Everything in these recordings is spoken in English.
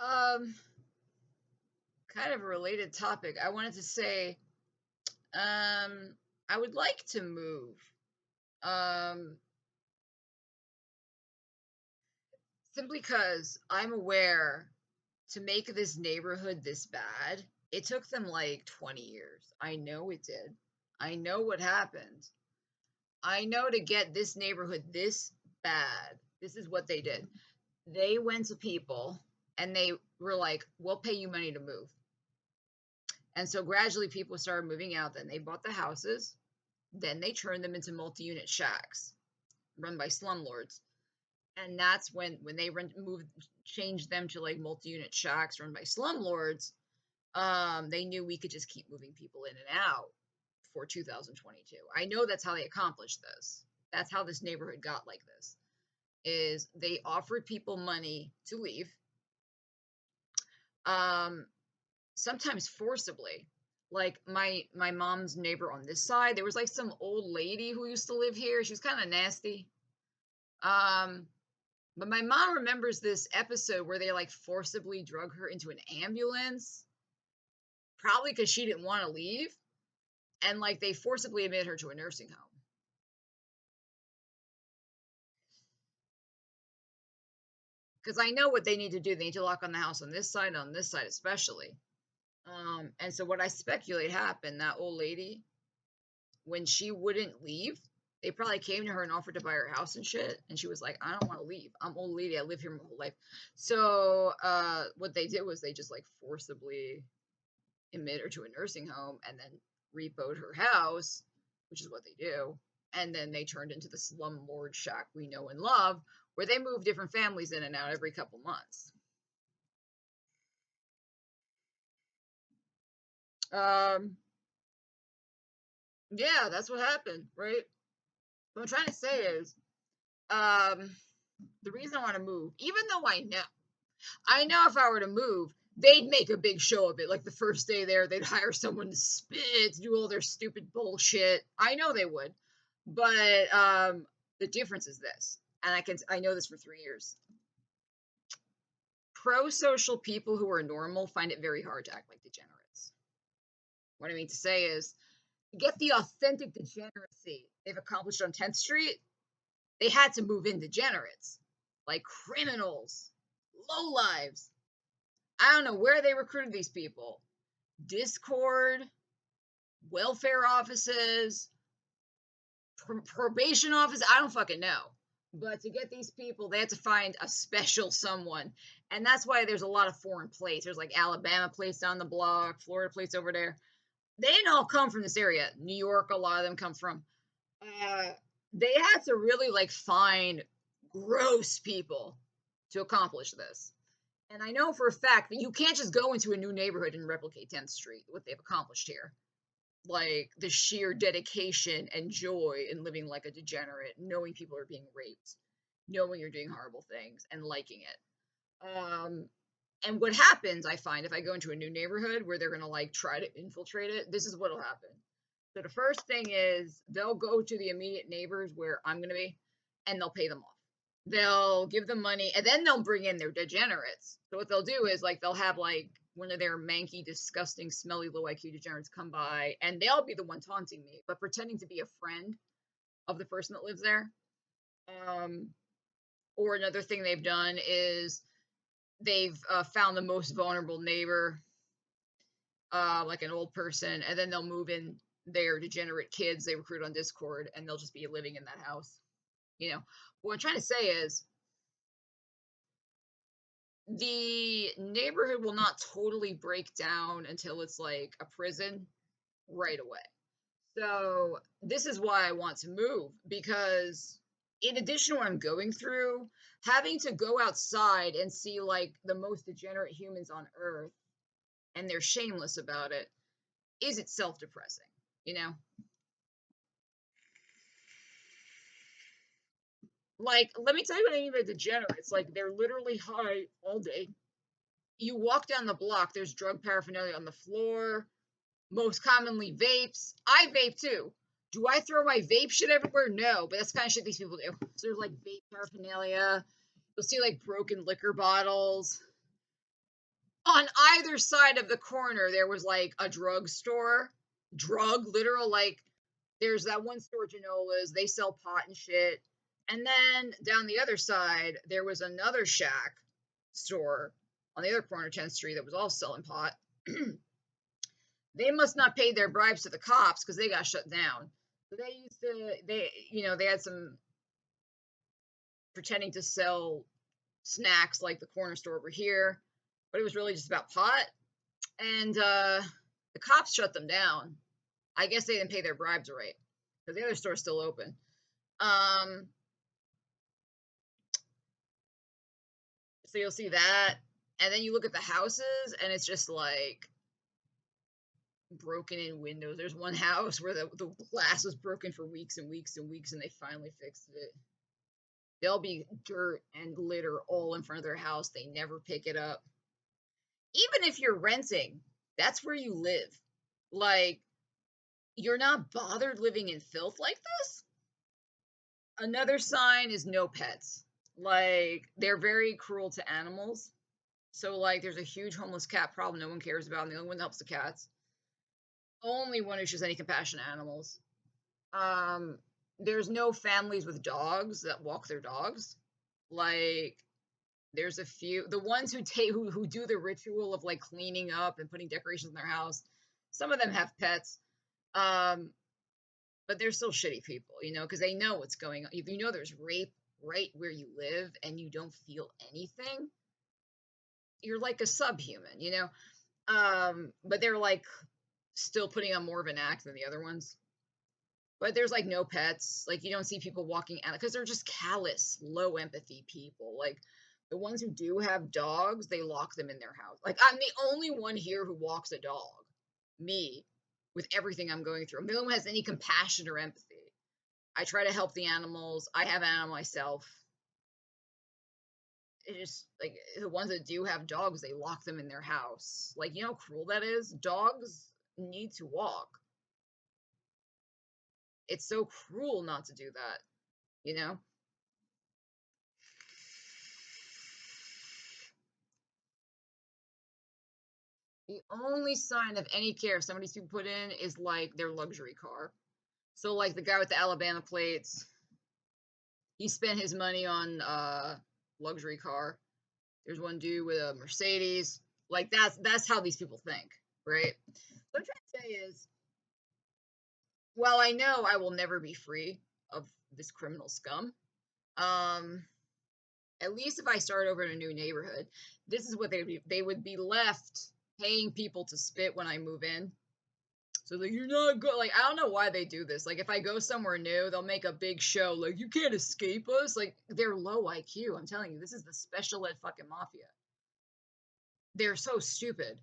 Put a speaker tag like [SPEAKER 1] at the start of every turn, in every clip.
[SPEAKER 1] Um, Kind of a related topic. I wanted to say, I would like to move. Um, Simply because I'm aware to make this neighborhood this bad, it took them like 20 years. I know it did. I know what happened. I know to get this neighborhood this bad, this is what they did. They went to people and they were like, we'll pay you money to move. And so gradually people started moving out. Then they bought the houses. Then they turned them into multi-unit shacks run by slumlords. And that's when they moved, changed them to like multi-unit shacks run by slumlords. They knew we could just keep moving people in and out for 2022. I know that's how they accomplished this. That's how this neighborhood got like this. Is they offered people money to leave, um, sometimes forcibly. Like my mom's neighbor on this side, there was like some old lady who used to live here. She was kind of nasty. Um, but my mom remembers this episode where they like forcibly drug her into an ambulance, probably because she didn't want to leave, and like they forcibly admitted her to a nursing home. Because I know what they need to do. They need to lock on the house on this side especially. And so what I speculate happened, that old lady, when she wouldn't leave, they probably came to her and offered to buy her house and shit. And she was like, I don't want to leave. I'm old lady. I live here my whole life. So what they did was they just like forcibly admit her to a nursing home and then repoed her house, which is what they do. And then they turned into the slumlord shack we know and love, where they move different families in and out every couple months. Um, yeah, that's what happened, right? What I'm trying to say is, um, the reason I want to move, even though I know if I were to move, they'd make a big show of it. Like the first day there, they'd hire someone to spit, to do all their stupid bullshit. I know they would, but the difference is this, and I know this for 3 years. Pro-social people who are normal find it very hard to act like degenerates. What I mean to say is, to get the authentic degeneracy they've accomplished on 10th Street, they had to move in degenerates, like criminals, low lives. I don't know where they recruited these people. Discord, welfare offices, probation office. I don't fucking know. But to get these people, they had to find a special someone. And that's why there's a lot of foreign plates. There's like Alabama plates down the block, Florida plates over there. They didn't all come from this area. New York, a lot of them come from. Uh, they had to really like find gross people to accomplish this. And I know for a fact that you can't just go into a new neighborhood and replicate 10th Street, what they've accomplished here. Like the sheer dedication and joy in living like a degenerate, knowing people are being raped, knowing you're doing horrible things, and liking it. And what happens, I find, if I go into a new neighborhood where they're gonna like try to infiltrate it, this is what'll happen. So the first thing is they'll go to the immediate neighbors where I'm gonna be, and they'll pay them off. They'll give them money, and then they'll bring in their degenerates. So what they'll do is like they'll have like one of their manky, disgusting, smelly, low IQ degenerates come by, and they'll be the one taunting me, but pretending to be a friend of the person that lives there. Um, or another thing they've done is they've found the most vulnerable neighbor, like an old person, and then they'll move in their degenerate kids they recruit on Discord, and they'll just be living in that house. You know, what I'm trying to say is the neighborhood will not totally break down until it's like a prison right away. So this is why I want to move, because in addition to what I'm going through, having to go outside and see like the most degenerate humans on earth and they're shameless about it is itself depressing, you know? Like, let me tell you what I mean by degenerates. Like, they're literally high all day. You walk down the block, there's drug paraphernalia on the floor, most commonly vapes. I vape too. Do I throw my vape shit everywhere? No, but that's the kind of shit these people do. So there's like vape paraphernalia. You'll see like broken liquor bottles. On either side of the corner, there was like a drugstore, literal, like there's that one store, Janola's, they sell pot and shit. And then down the other side, there was another shack store on the other corner, 10th Street, that was all selling pot. They must not pay their bribes to the cops because they got shut down. So they used to, they had some pretending to sell snacks like the corner store over here, but it was really just about pot. And the cops shut them down. I guess they didn't pay their bribes right because the other store's still open. So you'll see that, and then you look at the houses, and it's just like broken in windows. There's one house where the glass was broken for weeks and weeks and weeks, and they finally fixed it. There'll be dirt and litter all in front of their house. They never pick it up. Even if you're renting, that's where you live. Like, you're not bothered living in filth like this? Another sign is no pets. Like, they're very cruel to animals. So, like, there's a huge homeless cat problem no one cares about, and the only one that helps the cats. Only one who shows any compassion to animals. Um, there's no families with dogs that walk their dogs. Like, there's a few, the ones who take who do the ritual of like cleaning up and putting decorations in their house. Some of them have pets. Um, but they're still shitty people, because they know what's going on. If you know there's rape right where you live and you don't feel anything, you're like a subhuman. But they're like still putting on more of an act than the other ones. But there's like no pets. Like you don't see people walking out because they're just callous, low empathy people. Like the ones who do have dogs, they lock them in their house. Like I'm the only one here who walks a dog. Me, with everything I'm going through. I'm the only one who has any compassion or empathy. I try to help the animals. I have an animal myself. It just like the ones that do have dogs, they lock them in their house. Like you know how cruel that is? Dogs need to walk. It's so cruel not to do that, you know? The only sign of any care somebody's people put in is like their luxury car. So like the guy with the Alabama plates, he spent his money on luxury car. There's one dude with a Mercedes. Like that's how these people think, right? What I'm trying to say is, while I know I will never be free of this criminal scum, um, at least if I start over in a new neighborhood, this is what they would be left paying people to spit when I move in. So like you're not good. Like I don't know why they do this. Like if I go somewhere new, they'll make a big show. Like you can't escape us. Like they're low IQ. I'm telling you, this is the special ed fucking mafia. They're so stupid.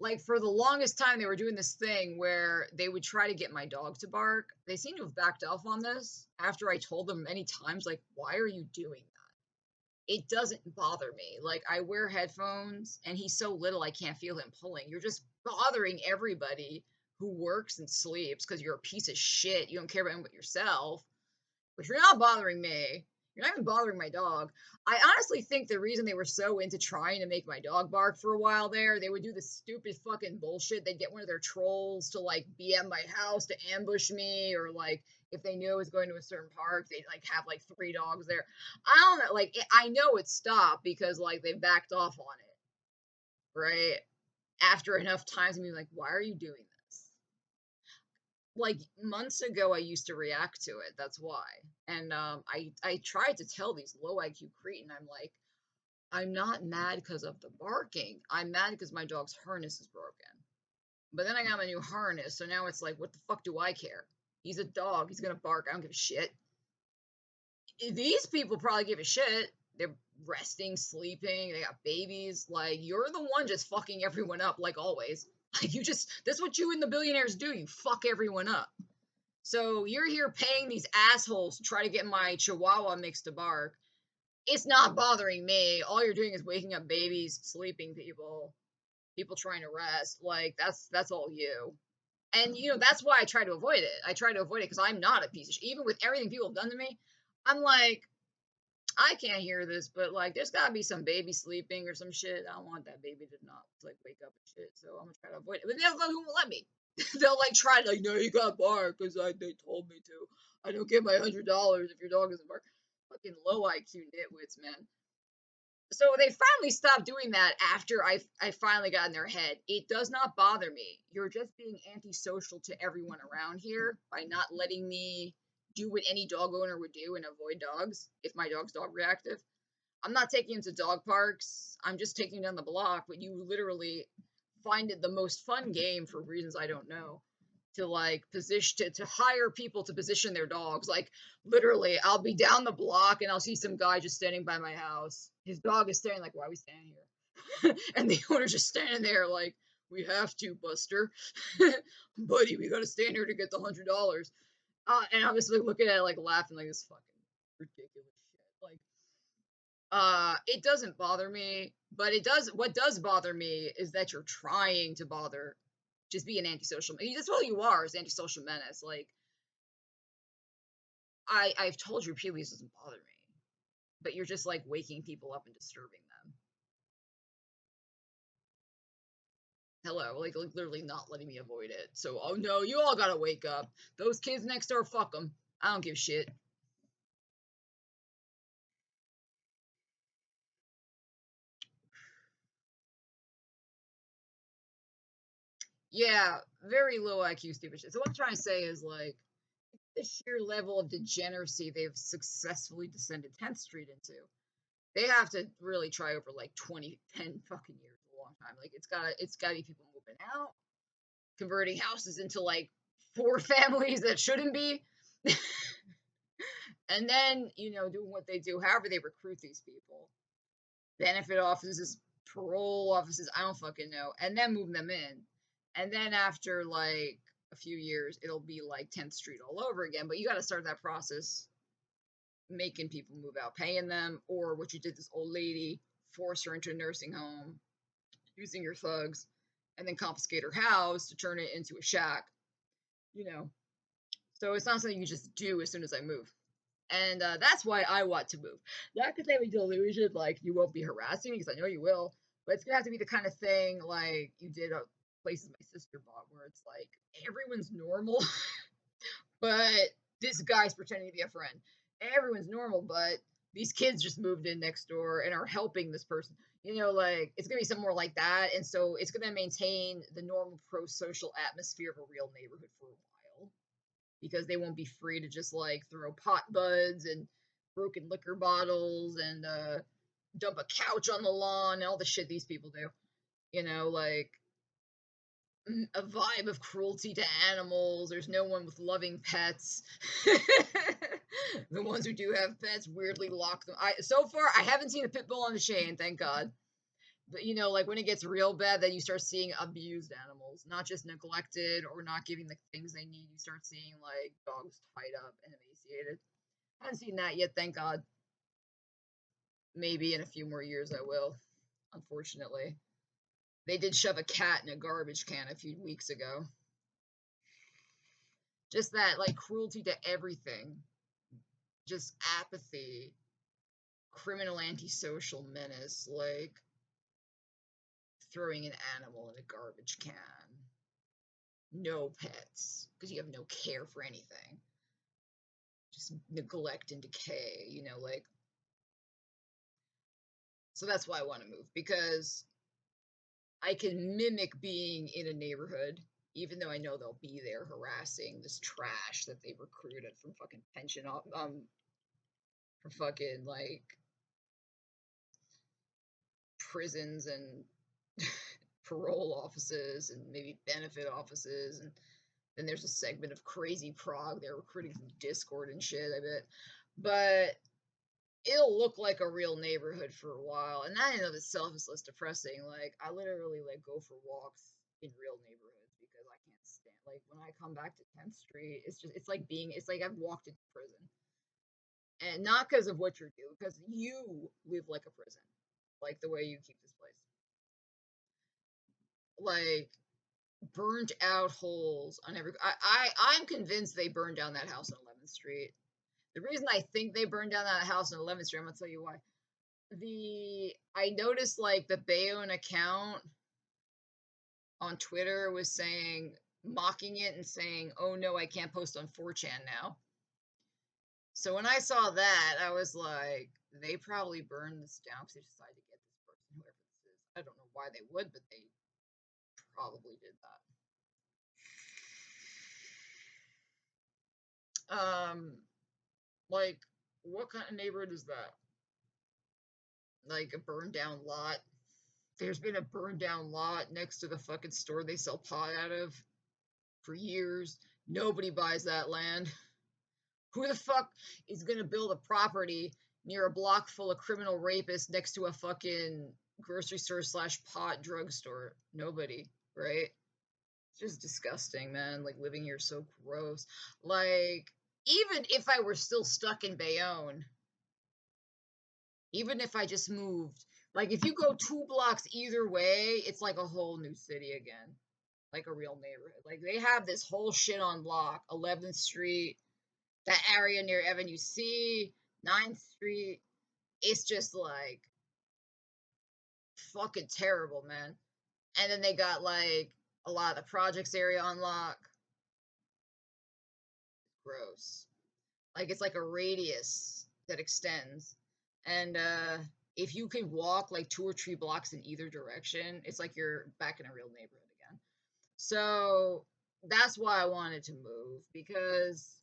[SPEAKER 1] Like for the longest time, they were doing this thing where they would try to get my dog to bark. They seem to have backed off on this after I told them many times, like, why are you doing that? It doesn't bother me. Like I wear headphones and he's so little I can't feel him pulling. You're just bothering everybody who works and sleeps because you're a piece of shit. You don't care about him but yourself. But you're not bothering me. You're not even bothering my dog. I honestly think the reason they were so into trying to make my dog bark for a while there, they would do this stupid fucking bullshit. They'd get one of their trolls to like be at my house to ambush me, or like if they knew I was going to a certain park, they'd like have like 3 dogs there. I don't know. Like I know it stopped because like they backed off on it, right? After enough times, and be like, why are you doing this? Like months ago I used to react to it. That's why. And I tried to tell these low IQ cretin, I'm like, I'm not mad because of the barking. I'm mad because my dog's harness is broken. But then I got my new harness, so now it's like, what the fuck do I care? He's a dog. He's gonna bark. I don't give a shit. These people probably give a shit. They're resting, sleeping. They got babies. Like you're the one just fucking everyone up, like always. Like you just that's what you and the billionaires do. You fuck everyone up. So you're here paying these assholes to try to get my chihuahua mix to bark. It's not bothering me. All you're doing is waking up babies, sleeping people, people trying to rest. Like that's all you. And that's why I try to avoid it. I try to avoid it because I'm not a piece of shit. Even with everything people have done to me, I'm like, I can't hear this, but like, there's gotta be some baby sleeping or some shit. I don't want that baby to not like wake up and shit, so I'm gonna try to avoid it. But they'll won't let me. They'll like try to like, no, you gotta bark because they told me to. I don't get my $100 if your dog doesn't bark. Fucking low IQ nitwits, man. So they finally stopped doing that after I finally got in their head. It does not bother me. You're just being antisocial to everyone around here by not letting me do what any dog owner would do and avoid dogs if my dog's dog reactive. I'm not taking him to dog parks. I'm just taking him down the block, but you literally find it the most fun game for reasons I don't know to like position to hire people to position their dogs. Like literally, I'll be down the block and I'll see some guy just standing by my house. His dog is staring like, "Why are we standing here?" And the owner's just standing there like, "We have to, Buster, buddy. We gotta stand here to get the $100." And I'm just like looking at it like laughing like this fucking ridiculous shit. Like, it doesn't bother me, but it does. What does bother me is that you're trying to bother, just be an antisocial. That's all you are, is antisocial menace. Like I've told you repeatedly, this doesn't bother me, but you're just like waking people up and disturbing them. Hello, like literally not letting me avoid it. So, oh no, you all gotta wake up. Those kids next door, fuck them. I don't give shit. Yeah, very low IQ stupid shit. So what I'm trying to say is like the sheer level of degeneracy they've successfully descended 10th Street into. They have to really try over like 10 fucking years, a long time. Like it's gotta be people moving out, converting houses into like four families that shouldn't be. And then, doing what they do, however they recruit these people. Benefit offices, parole offices, I don't fucking know. And then move them in. And then after like a few years, it'll be like 10th Street all over again. But you got to start that process making people move out, paying them, or what you did this old lady, force her into a nursing home, using your thugs, and then confiscate her house to turn it into a shack, you know. So it's not something you just do as soon as I move. And that's why I want to move. Not because I have a delusion like you won't be harassing me, because I know you will, but it's gonna have to be the kind of thing like you did at places my sister bought, where it's like everyone's normal, but this guy's pretending to be a friend. Everyone's normal, but these kids just moved in next door and are helping this person. Like it's gonna be something more like that, and so it's gonna maintain the normal pro-social atmosphere of a real neighborhood for a while, because they won't be free to just like throw pot buds and broken liquor bottles and dump a couch on the lawn and all the shit these people do. Like a vibe of cruelty to animals. There's no one with loving pets. The ones who do have pets weirdly lock them. So far I haven't seen a pit bull on a chain, thank God. But like when it gets real bad, then you start seeing abused animals, not just neglected or not giving the things they need. You start seeing like dogs tied up and emaciated. I haven't seen that yet, thank God. Maybe in a few more years I will, unfortunately. They did shove a cat in a garbage can a few weeks ago. Just that, like, cruelty to everything, just apathy, criminal antisocial menace, like throwing an animal in a garbage can, no pets, because you have no care for anything, just neglect and decay, like. So that's why I want to move, because I can mimic being in a neighborhood, even though I know they'll be there harassing this trash that they recruited from fucking from fucking like prisons and parole offices and maybe benefit offices, and then there's a segment of crazy Prague they're recruiting from Discord and shit, I bet. But it'll look like a real neighborhood for a while, and that in of itself is less depressing. Like I literally like go for walks in real neighborhoods because I can't stand, like, when I come back to 10th Street, it's like I've walked into prison. And not because of what you're doing, because you live like a prison, like the way you keep this place. Like burnt out holes on every. I'm convinced they burned down that house on 11th Street. The reason I think they burned down that house on 11th Street, I'm gonna tell you why. I noticed like the Bayonne account on Twitter was saying, mocking it and saying, "Oh no, I can't post on 4chan now." So when I saw that, I was like, they probably burned this down because they decided to get this person, whoever this is. I don't know why they would, but they probably did that. Like, what kind of neighborhood is that? Like a burned down lot? There's been a burned down lot next to the fucking store they sell pot out of for years. Nobody buys that land. Who the fuck is gonna build a property near a block full of criminal rapists next to a fucking grocery store slash pot drugstore? Nobody, right? It's just disgusting, man. Like living here is so gross. Like, even if I were still stuck in Bayonne, even if I just moved, like if you go 2 blocks either way, it's like a whole new city again. Like a real neighborhood. Like they have this whole shit on lock. 11th Street, that area near Avenue C, 9th Street. It's just like fucking terrible, man. And then they got like a lot of the projects area on lock. Gross. Like it's like a radius that extends. And if you can walk like 2 or 3 blocks in either direction, it's like you're back in a real neighborhood again. So that's why I wanted to move because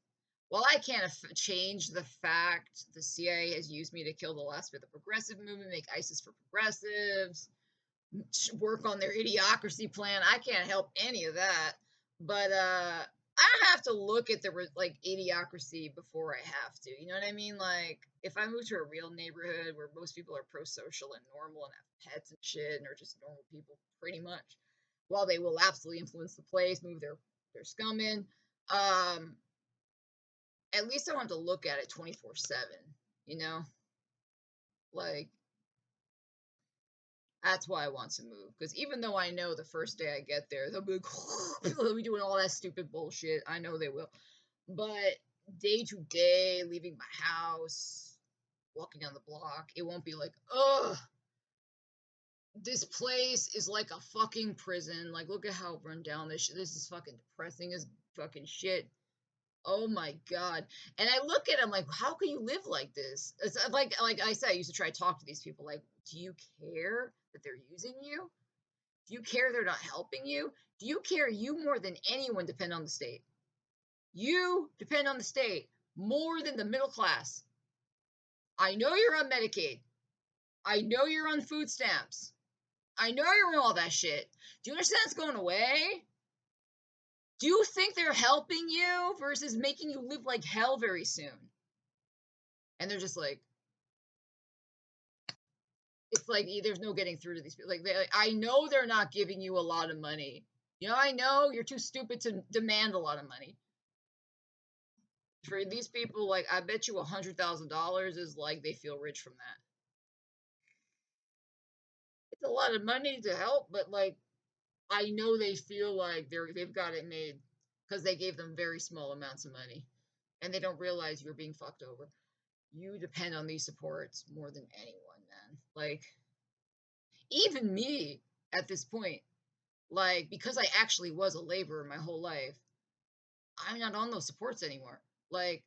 [SPEAKER 1] while I can't change the fact the CIA has used me to kill the last bit of the progressive movement, make ISIS for progressives, work on their idiocracy plan, I can't help any of that. But I have to look at the like idiocracy before I have to. You know what I mean? Like if I move to a real neighborhood where most people are pro-social and normal and have pets and shit and are just normal people, pretty much, while they will absolutely influence the place, move their scum in. At least I want to look at it 24/7. You know, like that's why I want to move. Because even though I know the first day I get there, they'll be like, they'll be doing all that stupid bullshit. I know they will. But day to day, leaving my house, walking down the block, it won't be like, ugh, this place is like a fucking prison. Like, look at how run down this is fucking depressing as fucking shit. Oh my god. And I look at them like, how can you live like this? It's like I said, I used to try to talk to these people like, do you care that they're using you? Do you care they're not helping you? Do you care you more than anyone depend on the state? You depend on the state more than the middle class. I know you're on Medicaid. I know you're on food stamps. I know you're on all that shit. Do you understand it's going away? Do you think they're helping you versus making you live like hell very soon? And they're just like, it's like there's no getting through to these people. Like I know they're not giving you a lot of money. You know, I know you're too stupid to demand a lot of money. For these people, like I bet you $100,000 is like they feel rich from that. It's a lot of money to help, but like I know they feel like they've got it made because they gave them very small amounts of money, and they don't realize you're being fucked over. You depend on these supports more than anyone, man. Like even me at this point, like because I actually was a laborer my whole life, I'm not on those supports anymore. Like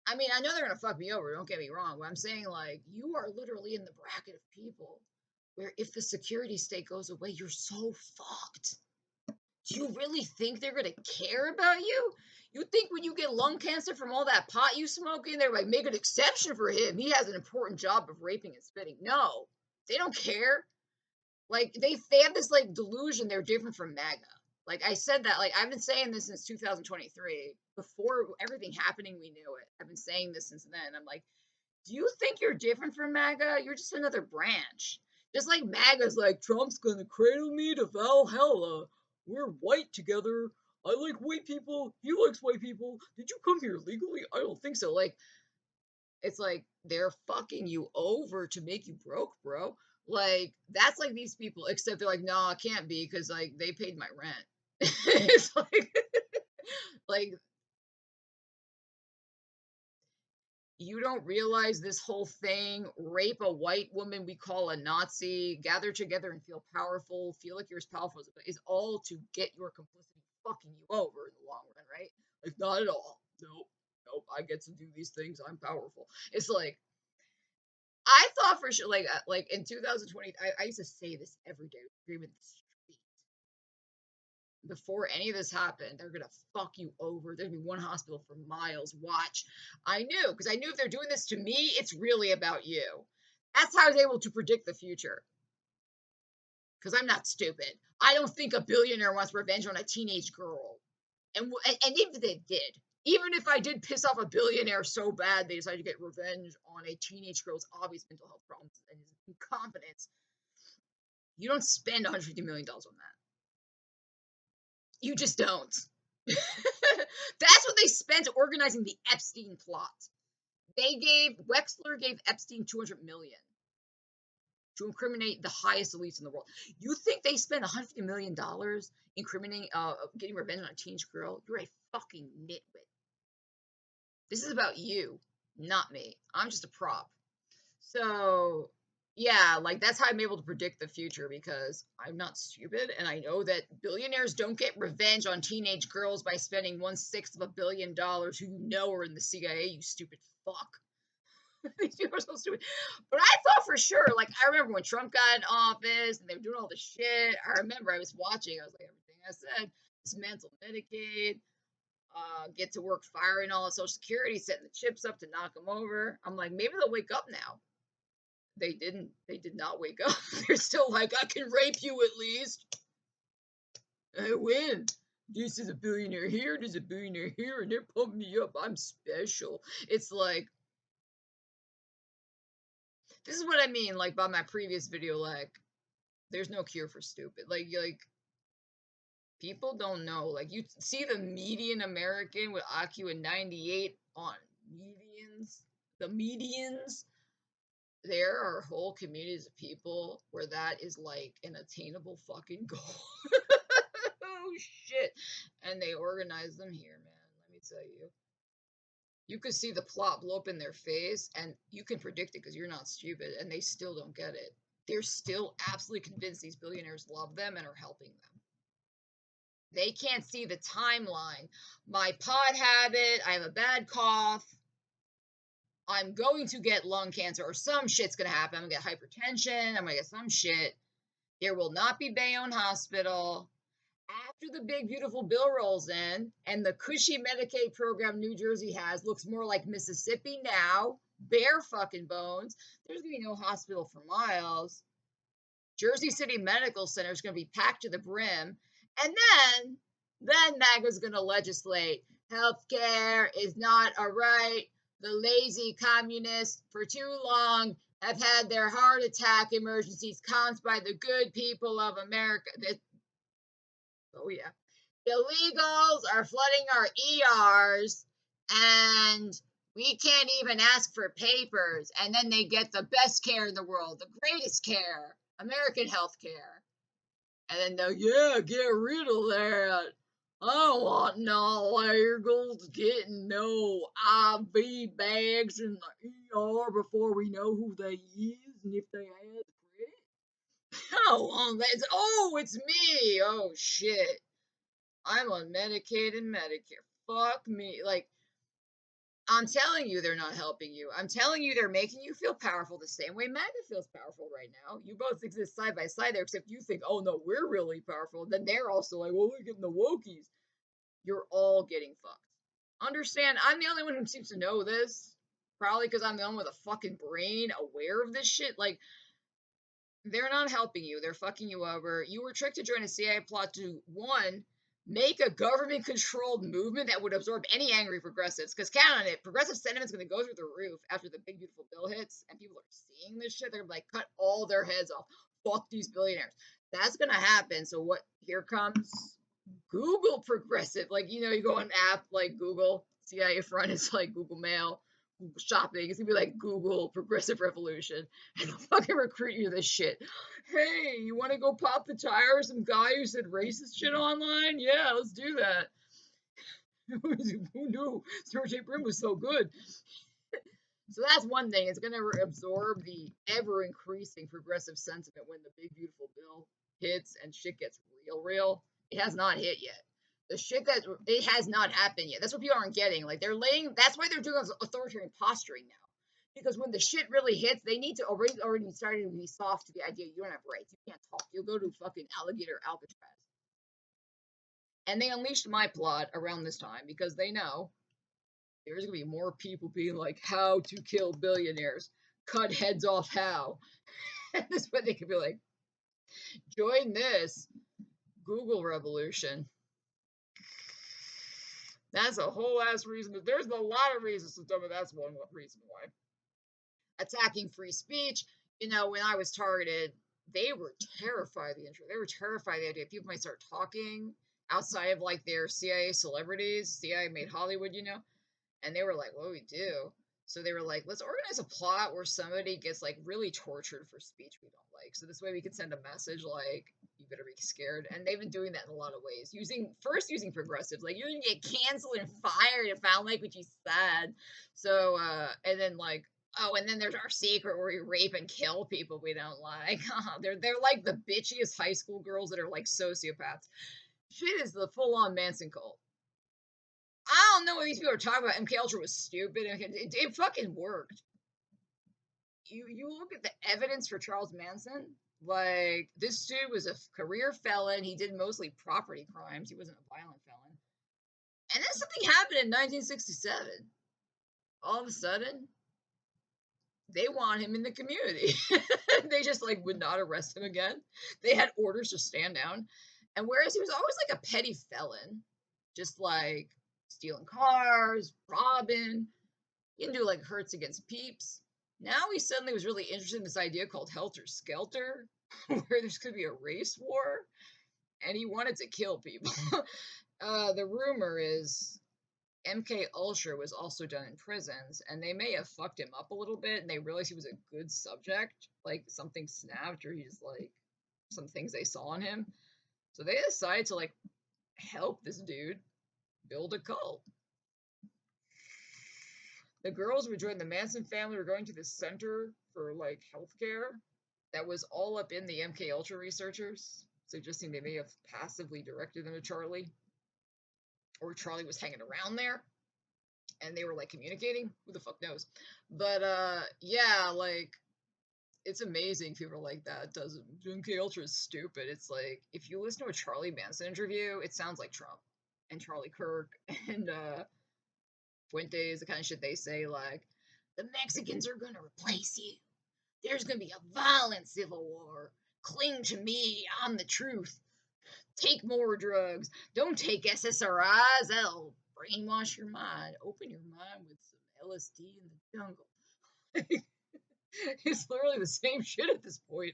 [SPEAKER 1] I mean, I know they're gonna fuck me over, don't get me wrong, but I'm saying like you are literally in the bracket of people where if the security state goes away, you're so fucked. Do you really think they're gonna care about you? You think when you get lung cancer from all that pot you smoke in, they're like, make an exception for him. He has an important job of raping and spitting. No, they don't care. Like they have this like delusion they're different from MAGA. Like I said that, like I've been saying this since 2023. Before everything happening, we knew it. I've been saying this since then. I'm like, do you think you're different from MAGA? You're just another branch. Just like MAGA's like, Trump's gonna cradle me to Valhalla. We're white together. I like white people. He likes white people. Did you come here legally? I don't think so. Like, it's like they're fucking you over to make you broke, bro. Like, that's like these people, except they're like, no, it can't be because like they paid my rent. It's like You don't realize this whole thing, rape a white woman we call a Nazi, gather together and feel powerful, feel like you're as powerful as is all to get your complicity fucking you over in the long run, right? Like, not at all. Nope. Nope. I get to do these things. I'm powerful. It's like, I thought for sure, like in 2020, I used to say this every day, screaming the street. Before any of this happened, they're gonna fuck you over. There'd be one hospital for miles. Watch. I knew, because I knew if they're doing this to me, it's really about you. That's how I was able to predict the future. Because I'm not stupid. I don't think a billionaire wants revenge on a teenage girl. And even if they did, even if I did piss off a billionaire so bad they decided to get revenge on a teenage girl's obvious mental health problems and his incompetence, you don't spend $150 million on that. You just don't. That's what they spent organizing the Epstein plot. Wexler gave Epstein 200 million to incriminate the highest elites in the world. You think they spent $150 million incriminating, getting revenge on a teenage girl? You're a fucking nitwit. This is about you, not me. I'm just a prop. So, yeah, like that's how I'm able to predict the future because I'm not stupid and I know that billionaires don't get revenge on teenage girls by spending 1/6 of $1 billion who you know are in the CIA, you stupid fuck. These people are so stupid. But I thought for sure, like, I remember when Trump got in office and they were doing all this shit. I remember I was watching, I was like, everything I said, dismantle Medicaid, get to work firing all the Social Security, setting the chips up to knock them over. I'm like, maybe they'll wake up now. They didn't. They did not wake up. They're still like, I can rape you at least. I win. This is a billionaire here, there's a billionaire here, and they're pumping me up. I'm special. It's like, this is what I mean, like, by my previous video, like, there's no cure for stupid. Like, people don't know. Like, you see the median American with IQ of 98 on medians. The medians. There are whole communities of people where that is like an attainable fucking goal. Oh shit. And they organize them here, man. Let me tell you. You could see the plot blow up in their face and you can predict it because you're not stupid and they still don't get it. They're still absolutely convinced these billionaires love them and are helping them. They can't see the timeline. My pot habit, I have a bad cough. I'm going to get lung cancer or some shit's going to happen. I'm going to get hypertension. I'm going to get some shit. There will not be Bayonne Hospital. After the big, beautiful bill rolls in and the cushy Medicaid program New Jersey has looks more like Mississippi now, bare fucking bones, there's going to be no hospital for miles. Jersey City Medical Center is going to be packed to the brim. And then MAGA's going to legislate healthcare is not a right. The lazy communists for too long have had their heart attack emergencies caused by the good people of America. Oh, yeah. The illegals are flooding our ERs, and we can't even ask for papers. And then they get the best care in the world, the greatest care, American health care. And then they'll, yeah, get rid of that. I don't want no illegals getting no IV bags in the ER before we know who they is and if they had credit. How long that's, oh, it's me. Oh, shit. I'm on Medicaid and Medicare. Fuck me. Like, I'm telling you, they're not helping you. I'm telling you, they're making you feel powerful the same way MAGA feels powerful right now. You both exist side by side there, except you think, oh no, we're really powerful. Then they're also like, well, we're getting the wokies. You're all getting fucked. Understand, I'm the only one who seems to know this. Probably because I'm the one with a fucking brain aware of this shit. Like, they're not helping you. They're fucking you over. You were tricked to join a CIA plot to, one, make a government-controlled movement that would absorb any angry progressives. Because count on it, progressive sentiment's going to go through the roof after the big, beautiful bill hits, and people are seeing this shit. They're going to, like, cut all their heads off. Fuck these billionaires. That's going to happen. So what? Here comes Google progressive. Like, you know, you go on an app like Google, CIA front, it's like Google Mail. Google Shopping. It's gonna be like Google Progressive Revolution, and they'll fucking recruit you to this shit. Hey, you want to go pop the tire of some guy who said racist shit online? Yeah, let's do that. Who knew Sergey Brin was so good? So that's one thing. It's going to absorb the ever increasing progressive sentiment when the big beautiful bill hits and shit gets real, real. It has not hit yet. The shit that it has not happened yet. That's what people aren't getting. Like they're laying. That's why they're doing authoritarian posturing now. Because when the shit really hits, they need to already starting to be soft to the idea you don't have rights. You can't talk. You'll go to fucking alligator Alcatraz. And they unleashed my plot around this time because they know there's gonna be more people being like, "How to kill billionaires? Cut heads off how?" And this way they could be like, "Join this Google revolution." That's a whole ass reason. There's a lot of reasons to tell me that's one reason why. Attacking free speech. You know, when I was targeted, they were terrified of the intro. They were terrified of the idea people might start talking outside of like their CIA celebrities. CIA made Hollywood, you know. And they were like, what do we do? So they were like, let's organize a plot where somebody gets like really tortured for speech we don't like. So this way we can send a message like, you better be scared. And they've been doing that in a lot of ways. Using progressives, like you're gonna get canceled and fired if I don't like what you said. So and then like, oh, and then there's our secret where we rape and kill people we don't like. They're like the bitchiest high school girls that are like sociopaths. Shit is the full on Manson cult. I don't know what these people are talking about. MK Ultra was stupid. It fucking worked. You look at the evidence for Charles Manson. Like this dude was a career felon. He did mostly property crimes. He wasn't a violent felon. And then something happened in 1967. All of a sudden, they want him in the community. They just like would not arrest him again. They had orders to stand down. And whereas he was always like a petty felon, just like stealing cars, robbing, you can do like Hurts Against Peeps. Now he suddenly was really interested in this idea called Helter Skelter, where there's going to be a race war, and he wanted to kill people. The rumor is MK Ultra was also done in prisons, and they may have fucked him up a little bit, and they realized he was a good subject. Like something snapped, or he's like some things they saw in him. So they decided to like help this dude build a cult. The girls who joined the Manson family were going to the center for like healthcare that was all up in the MK Ultra researchers, suggesting they may have passively directed them to Charlie, or Charlie was hanging around there and they were like communicating. Who the fuck knows? But yeah, like it's amazing people like that does MK Ultra is stupid. It's like if you listen to a Charlie Manson interview, it sounds like Trump and Charlie Kirk and Fuentes, the kind of shit they say, like the Mexicans are gonna replace you. There's gonna be a violent civil war. Cling to me, I'm the truth. Take more drugs. Don't take SSRIs, that'll brainwash your mind. Open your mind with some LSD in the jungle. It's literally the same shit at this point.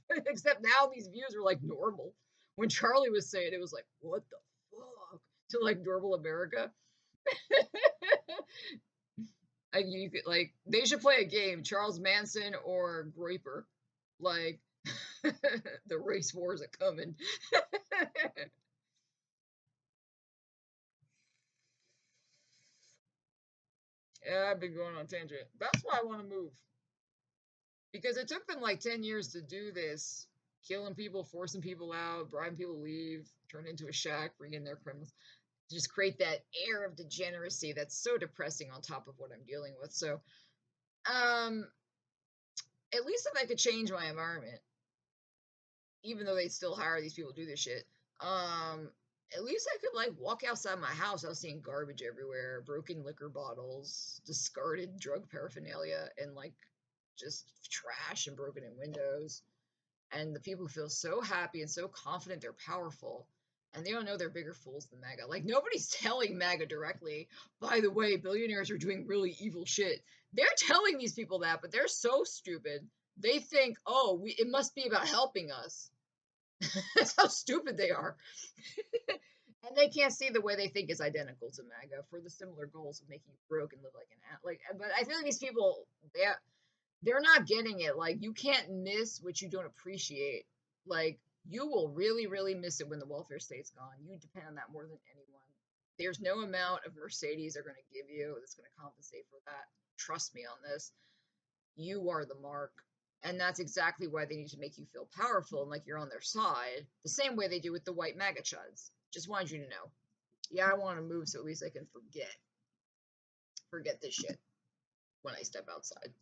[SPEAKER 1] Except now these views are like normal. When Charlie was saying it, was like, what the fuck? To like normal America. You could like they should play a game, Charles Manson or Groiper. Like the race wars are coming. Yeah, I've been going on tangent. That's why I want to move. Because it took them like 10 years to do this. Killing people, forcing people out, bribing people to leave, turn into a shack, bring in their criminals. Just create that air of degeneracy that's so depressing on top of what I'm dealing with. So, um, at least if I could change my environment, even though they still hire these people to do this shit, um, at least I could like walk outside my house. I was seeing garbage everywhere, broken liquor bottles, discarded drug paraphernalia, and like just trash and broken in windows. And the people feel so happy and so confident they're powerful. And they don't know they're bigger fools than MAGA. Like nobody's telling MAGA directly, by the way, billionaires are doing really evil shit. They're telling these people that, but they're so stupid. They think, oh, it must be about helping us. That's how stupid they are. And they can't see the way they think is identical to MAGA for the similar goals of making you broke and live like an ass. Like, but I feel like these people, they're not getting it. Like, you can't miss what you don't appreciate. Like, you will really, really miss it when the welfare state's gone. You depend on that more than anyone. There's no amount of Mercedes are going to give you that's going to compensate for that. Trust me on this. You are the mark. And that's exactly why they need to make you feel powerful and like you're on their side, the same way they do with the white MAGA chuds. Just wanted you to know. Yeah, I want to move so at least I can forget this shit when I step outside.